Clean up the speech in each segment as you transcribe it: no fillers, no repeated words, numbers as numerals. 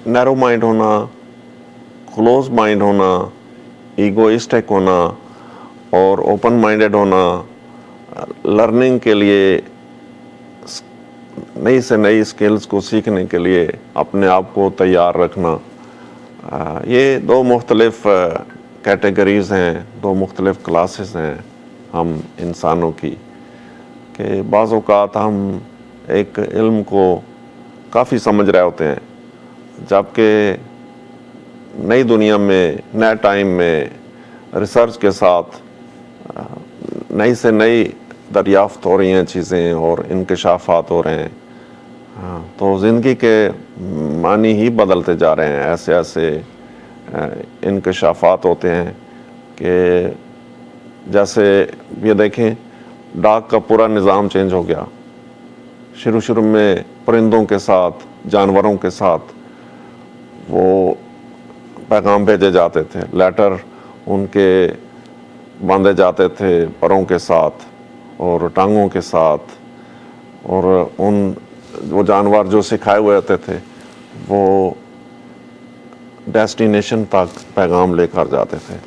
Narrow mind होना, close mind होना, egoistic होना और ओपन माइंडेड होना, लर्निंग के लिए, नई से नई स्किल्स को सीखने के लिए अपने आप को तैयार रखना, ये दो मुख्तलिफ कैटेगरीज़ हैं, दो मुख्तलिफ क्लासेस हैं हम इंसानों की, कि बाज़ औक़ात हम एक इल्म को काफ़ी समझ रहे होते हैं, जबकि नई दुनिया में, नए टाइम में रिसर्च के साथ नई से नई दरियाफ़्त हो रही हैं चीज़ें और इंकशाफात हो रहे हैं। तो ज़िंदगी के मानी ही बदलते जा रहे हैं। ऐसे ऐसे इंकशाफात होते हैं कि जैसे ये देखें, डाक का पूरा निज़ाम चेंज हो गया। शुरू में परिंदों के साथ, जानवरों के साथ वो पैगाम भेजे जाते थे, लेटर उनके बांधे जाते थे परों के साथ और टांगों के साथ, और वो जानवर जो सिखाए हुए होते थे वो डेस्टिनेशन तक पैगाम लेकर जाते थे।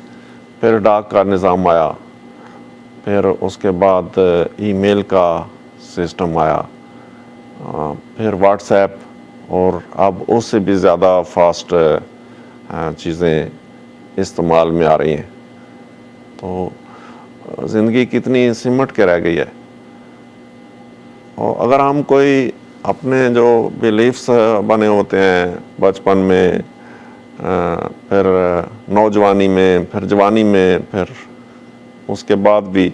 फिर डाक का निज़ाम आया, फिर उसके बाद ईमेल का सिस्टम आया, फिर व्हाट्सएप, और अब उससे भी ज़्यादा फास्ट चीज़ें इस्तेमाल में आ रही हैं। तो ज़िंदगी कितनी सिमट के रह गई है। और अगर हम कोई अपने जो बिलीफ्स बने होते हैं बचपन में, फिर नौजवानी में, फिर जवानी में, फिर उसके बाद भी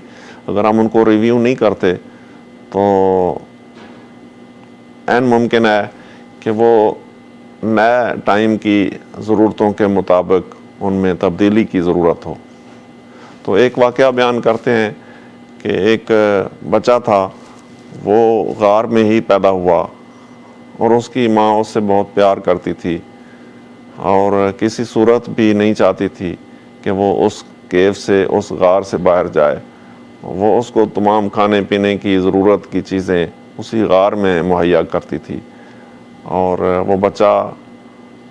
अगर हम उनको रिव्यू नहीं करते तो ऐन मुमकिन है कि वो नए टाइम की ज़रूरतों के मुताबिक उनमें तब्दीली की ज़रूरत हो। तो एक वाक़या बयान करते हैं कि एक बच्चा था, वो गार में ही पैदा हुआ और उसकी माँ उससे बहुत प्यार करती थी और किसी सूरत भी नहीं चाहती थी कि वो उस केव से, उस गार से बाहर जाए। वो उसको तमाम खाने पीने की ज़रूरत की चीज़ें उसी गार में मुहैया करती थी। और वो बच्चा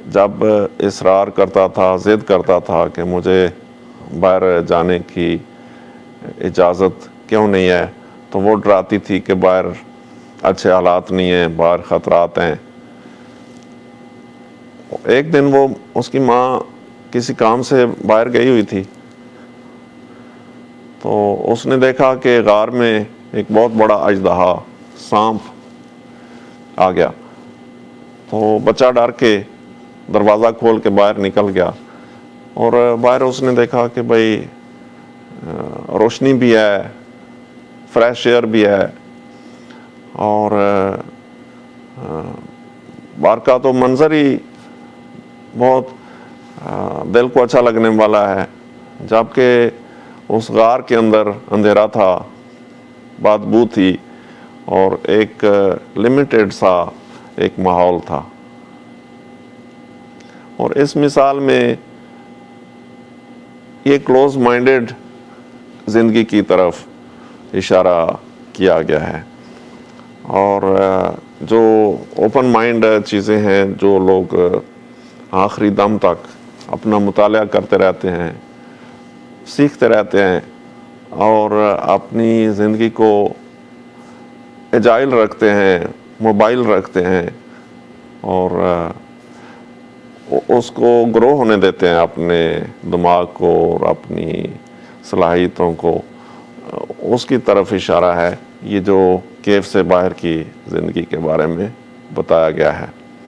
जब इसरार करता था, ज़िद करता था कि मुझे बाहर जाने की इजाज़त क्यों नहीं है, तो वो डराती थी कि बाहर अच्छे हालात नहीं हैं, बाहर ख़तरात हैं। एक दिन वो, उसकी माँ किसी काम से बाहर गई हुई थी, तो उसने देखा कि गार में एक बहुत बड़ा अजदहा, सांप आ गया। तो बच्चा डर के दरवाज़ा खोल के बाहर निकल गया और बाहर उसने देखा कि भाई रोशनी भी है, फ्रेश एयर भी है, और बाहर का तो मंजर ही बहुत दिल को अच्छा लगने वाला है, जबकि उस गार के अंदर अंधेरा था, बदबू थी और एक लिमिटेड सा एक माहौल था। और इस मिसाल में ये क्लोज माइंडेड ज़िंदगी की तरफ इशारा किया गया है। और जो ओपन माइंड चीज़ें हैं, जो लोग आखिरी दम तक अपना मुताला करते रहते हैं, सीखते रहते हैं और अपनी ज़िंदगी को एजाइल रखते हैं, मोबाइल रखते हैं और उसको ग्रो होने देते हैं, अपने दिमाग को और अपनी सलाहियतों को, उसकी तरफ इशारा है ये जो केव से बाहर की ज़िंदगी के बारे में बताया गया है।